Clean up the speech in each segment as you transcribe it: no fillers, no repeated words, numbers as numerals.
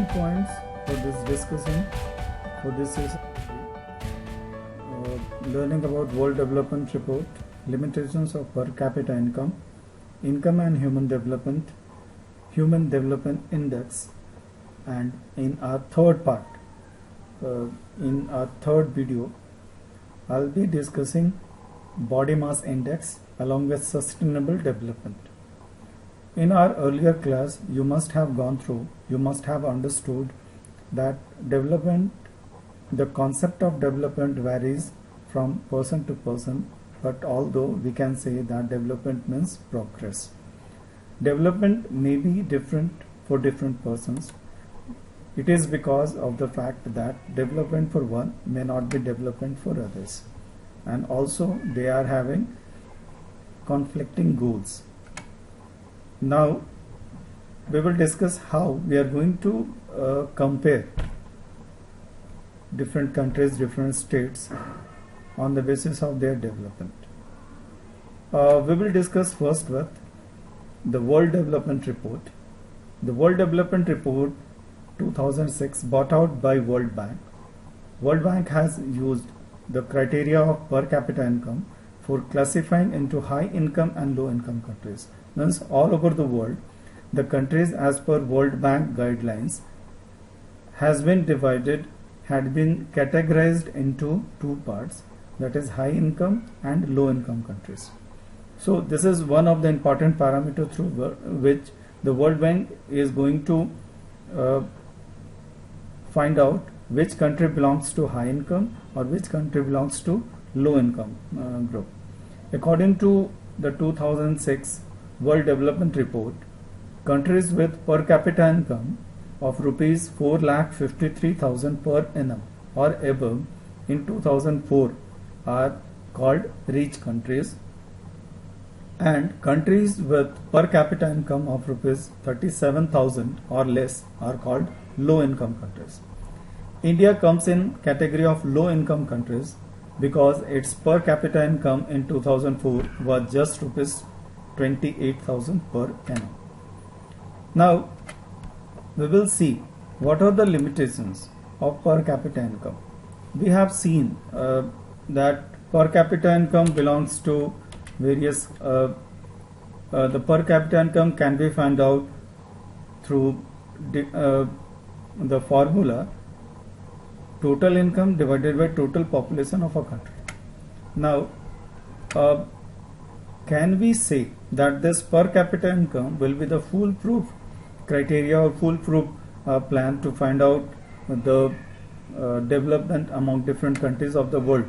points for this discussion for this session. Learning about World Development Report, limitations of per capita income, income and human development index, and in our third part, in our third video, I'll be discussing body mass index along with sustainable development. In our earlier class, you must have understood that the concept of development varies from person to person, but although we can say that development means progress. Development may be different for different persons. It is because of the fact that development for one may not be development for others, and also they are having conflicting goals. Now we will discuss how we are going to compare different countries, different states on the basis of their development. We will discuss first with the World Development Report. The World Development Report 2006 brought out by World Bank. World Bank has used the criteria of per capita income for classifying into high income and low income countries. Means all over the world, the countries as per World Bank guidelines had been categorized into two parts, that is high income and low income countries. So this is one of the important parameters through which the World Bank is going to find out which country belongs to high income or which country belongs to low income group. According to the 2006 World Development Report, countries with per capita income of rupees 4,53,000 per annum or above in 2004 are called rich countries, and countries with per capita income of rupees 37,000 or less are called low income countries. India comes in category of low income countries because its per capita income in 2004 was just rupees 28,000 per annum. Now we will see what are the limitations of per capita income. We have seen that per capita income belongs to various the per capita income can be found out through the formula total income divided by total population of a country. Now can we say that this per capita income will be the foolproof criteria or foolproof plan to find out the development among different countries of the world?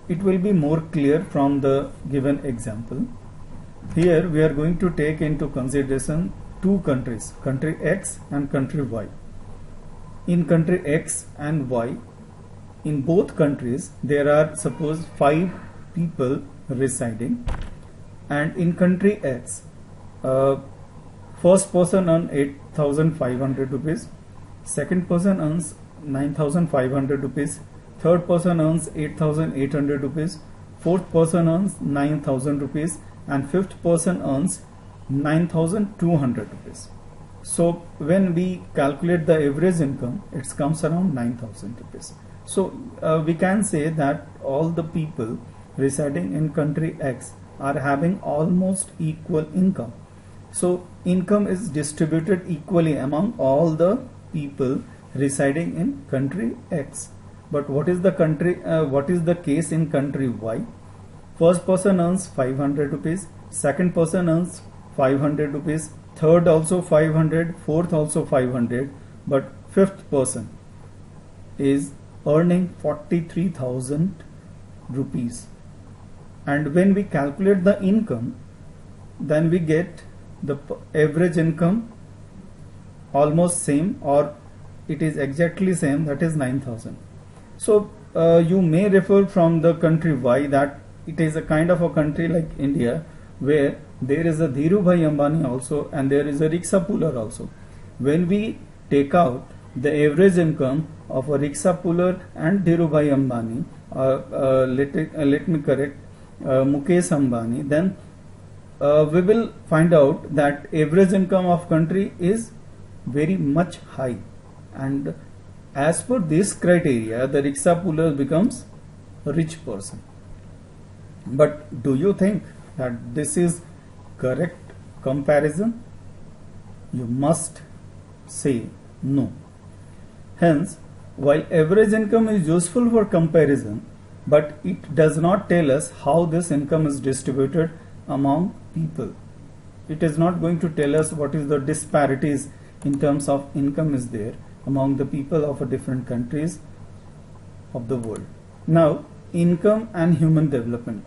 It will be more clear from the given example. Here we are going to take into consideration two countries, country X and country Y. In country X and Y, in both countries there are suppose 5 people residing, and in country X first person earns 8,500 rupees, second person earns 9,500 rupees, third person earns 8,800 rupees, fourth person earns 9,000 rupees, and fifth person earns 9,200 rupees. So when we calculate the average income, it comes around 9,000 rupees. So we can say that all the people residing in country X are having almost equal income. So income is distributed equally among all the people residing in country X. But what is the case in country Y? First person earns 500 rupees, second person earns 500 rupees, third also 500, fourth also 500, but fifth person is earning 43,000 rupees. And when we calculate the income, then we get the average income almost same, or it is exactly same, that is 9,000. So you may refer from the country Y that it is a kind of a country like India where there is a Dhirubhai Ambani also and there is a rickshaw puller also. When we take out the average income of a rickshaw puller and Dhirubhai Ambani, let me correct, Mukesh Ambani, then we will find out that average income of country is very much high, and as per this criteria the rickshaw puller becomes a rich person. But do you think that this is correct comparison? You must say no. Hence, while average income is useful for comparison, but it does not tell us how this income is distributed among people. It is not going to tell us what is the disparities in terms of income is there among the people of different countries of the world. Now, income and human development.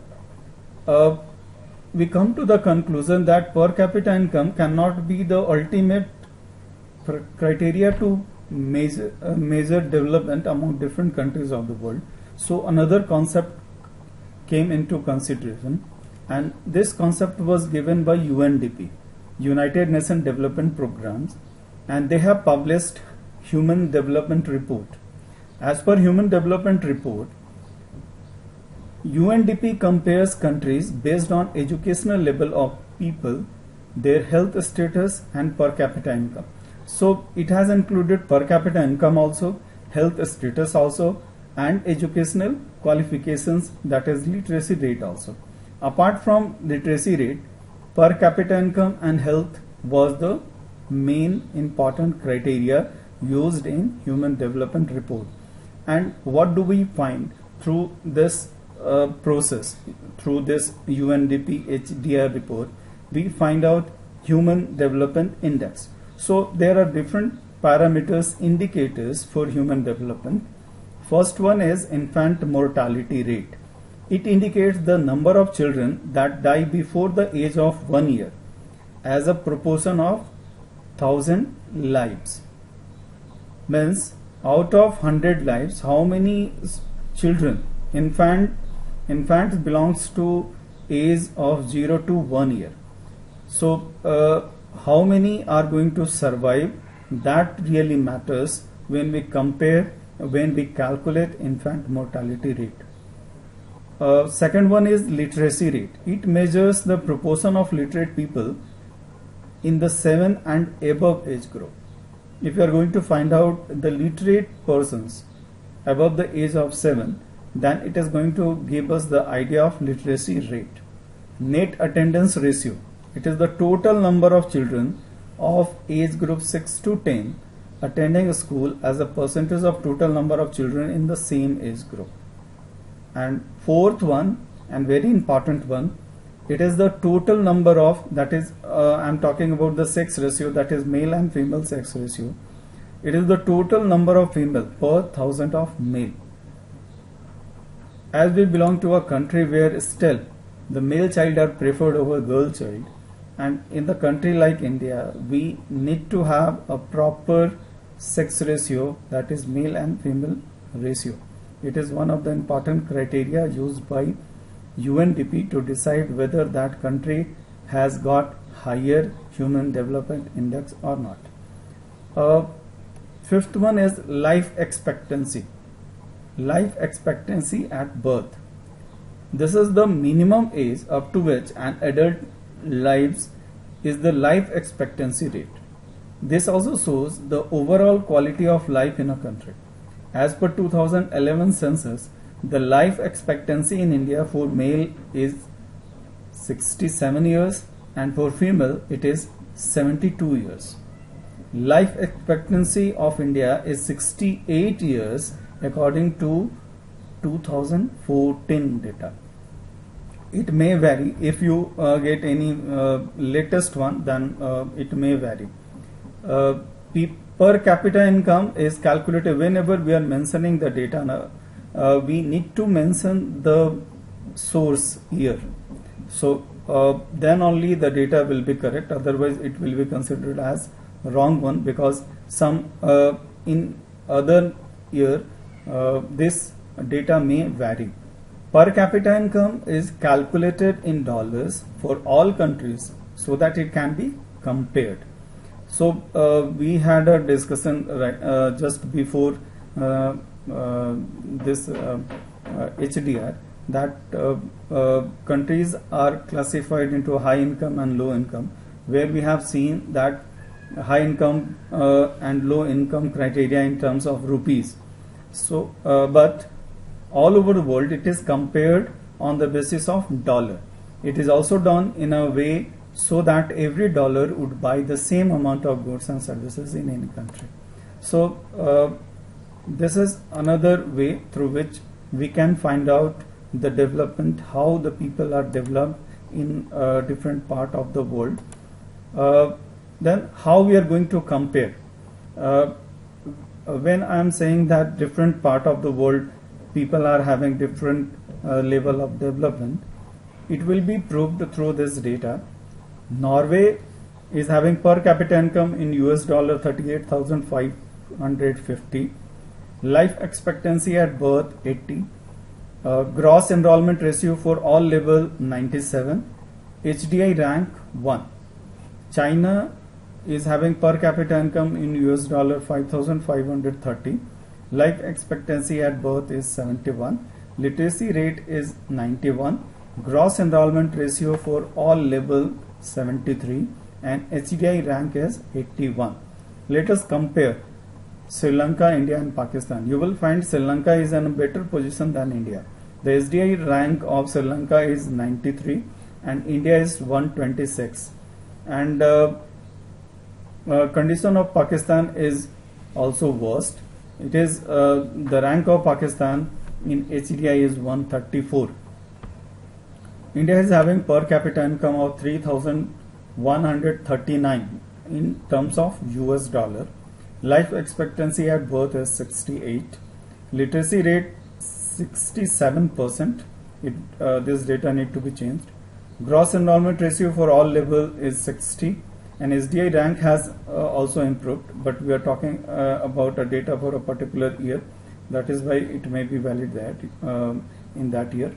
We come to the conclusion that per capita income cannot be the ultimate criteria to measure development among different countries of the world. So another concept came into consideration, and this concept was given by UNDP, United Nations Development Programs, and they have published Human Development Report. As per Human Development Report, UNDP compares countries based on educational level of people, their health status and per capita income. So it has included per capita income also, health status also, and educational qualifications, that is literacy rate also. Apart from literacy rate, per capita income and health was the main important criteria used in Human Development Report. And what do we find through this process, through this UNDP HDR report? We find out Human Development Index. So there are different parameters, indicators for human development. First one is infant mortality rate. It indicates the number of children that die before the age of 1 year as a proportion of 1000 lives. Means out of 100 lives, how many children, infants belongs to age of 0 to 1 year. So how many are going to survive? That really matters when we compare, when we calculate infant mortality rate. Second one is literacy rate. It measures the proportion of literate people in the 7 and above age group. If you are going to find out the literate persons above the age of 7, then it is going to give us the idea of literacy rate. Net attendance ratio. It is the total number of children of age group 6 to 10 attending a school as a percentage of total number of children in the same age group. And fourth one, and very important one, it is the total number of, that is I am talking about the sex ratio, that is male and female sex ratio. It is the total number of female per 1000 of male. As we belong to a country where still the male child are preferred over girl child, and in the country like India, we need to have a proper sex ratio, that is male and female ratio. It is one of the important criteria used by UNDP to decide whether that country has got higher human development index or not. Fifth one is life expectancy. Life expectancy at birth. This is the minimum age up to which an adult lives, is the life expectancy rate. This also shows the overall quality of life in a country. As per 2011 census, the life expectancy in India for male is 67 years and for female it is 72 years. Life expectancy of India is 68 years according to 2014 data. It may vary. If you get any latest one, then it may vary. Per capita income is calculated. Whenever we are mentioning the data, we need to mention the source here. So then only the data will be correct. Otherwise, it will be considered as wrong one, because some in other year this data may vary. Per capita income is calculated in dollars for all countries so that it can be compared. So we had a discussion just before this HDR that countries are classified into high income and low income, where we have seen that high income and low income criteria in terms of rupees. So, but all over the world it is compared on the basis of dollar. It is also done in a way so that every dollar would buy the same amount of goods and services in any country. So this is another way through which we can find out the development, how the people are developed in different part of the world. Then how we are going to compare. When I am saying that different part of the world people are having different level of development, it will be proved through this data. Norway is having per capita income in US dollar 38,550, life expectancy at birth 80, gross enrollment ratio for all level 97, HDI rank 1. China is having per capita income in US dollar 5,530, life expectancy at birth is 71, literacy rate is 91, gross enrollment ratio for all level 73, and HDI rank is 81. Let us compare Sri Lanka, India and Pakistan. You will find Sri Lanka is in a better position than India. The HDI rank of Sri Lanka is 93 and India is 126. And condition of Pakistan is also worst. It is the rank of Pakistan in HDI is 134. India is having per capita income of 3,139 in terms of US dollar. Life expectancy at birth is 68. Literacy rate 67%. This data need to be changed. Gross enrollment ratio for all level is 60. And SDI rank has also improved, but we are talking about a data for a particular year. That is why it may be valid that in that year.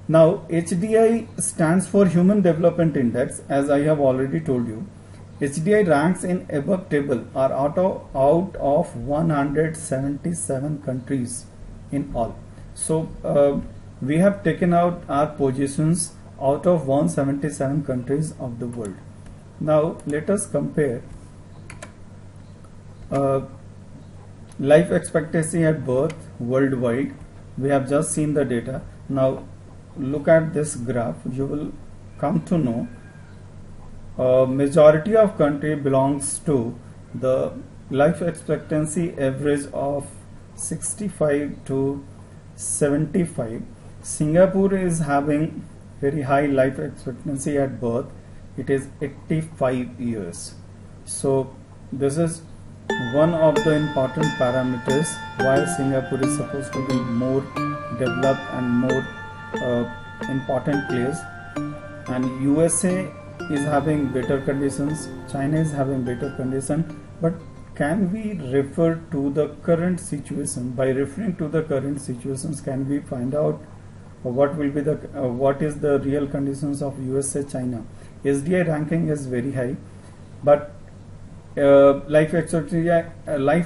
Now HDI stands for Human Development Index. As I have already told you, HDI ranks in above table are out of 177 countries in all. So we have taken out our positions out of 177 countries of the world. Now let us compare life expectancy at birth worldwide. We have just seen the data. Now look at this graph. You will come to know majority of country belongs to the life expectancy average of 65 to 75. Singapore is having very high life expectancy at birth. It is 85 years. So this is one of the important parameters why Singapore is supposed to be more developed and more important place. And USA is having better conditions, China is having better condition, but can we refer to the current situation? By referring to the current situations, can we find out what will be the what is the real conditions of USA, China? SDI ranking is very high, but life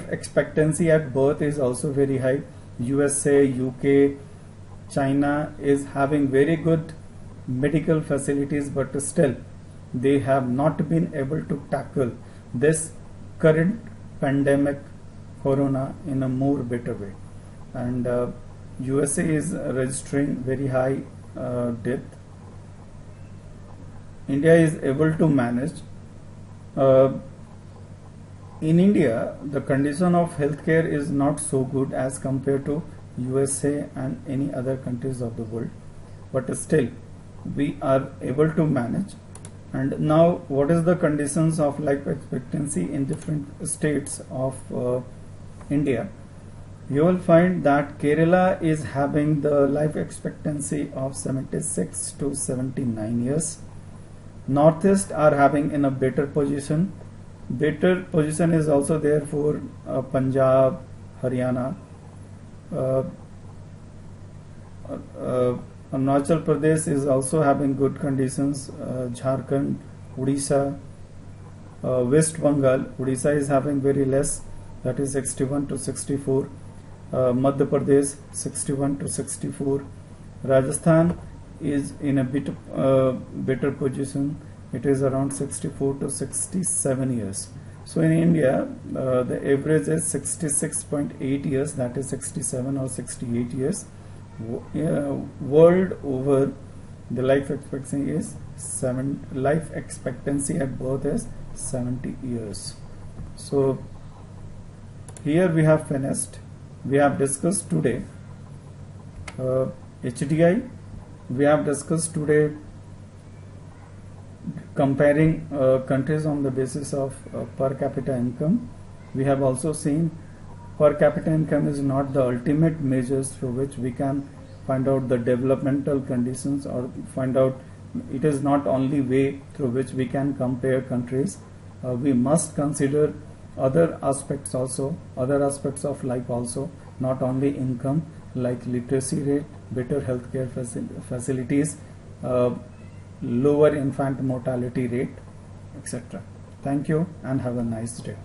expectancy at birth is also very high. USA, UK, China is having very good medical facilities, but still they have not been able to tackle this current pandemic corona in a more better way. And USA is registering very high death. India is able to manage. In India, the condition of healthcare is not so good as compared to USA and any other countries of the world, but still we are able to manage. And now what is the conditions of life expectancy in different states of India? You will find that Kerala is having the life expectancy of 76 to 79 years. Northeast are having in a better position. Better position is also there for Punjab, Haryana, Arunachal Pradesh is also having good conditions. Jharkhand, Odisha, West Bengal. Odisha is having very less, that is 61 to 64. Madhya Pradesh 61 to 64. Rajasthan is in a bit better position. it is around 64 to 67 years. So in India, the average is 66.8 years, that is 67 or 68 years. World over, the life expectancy at birth is 70 years. So here we have finished. We have discussed today HDI. We have discussed today comparing countries on the basis of per capita income. We have also seen per capita income is not the ultimate measures through which we can find out the developmental conditions, or find out, it is not only way through which we can compare countries. We must consider other aspects also, other aspects of life also, not only income, like literacy rate, better healthcare facilities, lower infant mortality rate, etc. Thank you and have a nice day.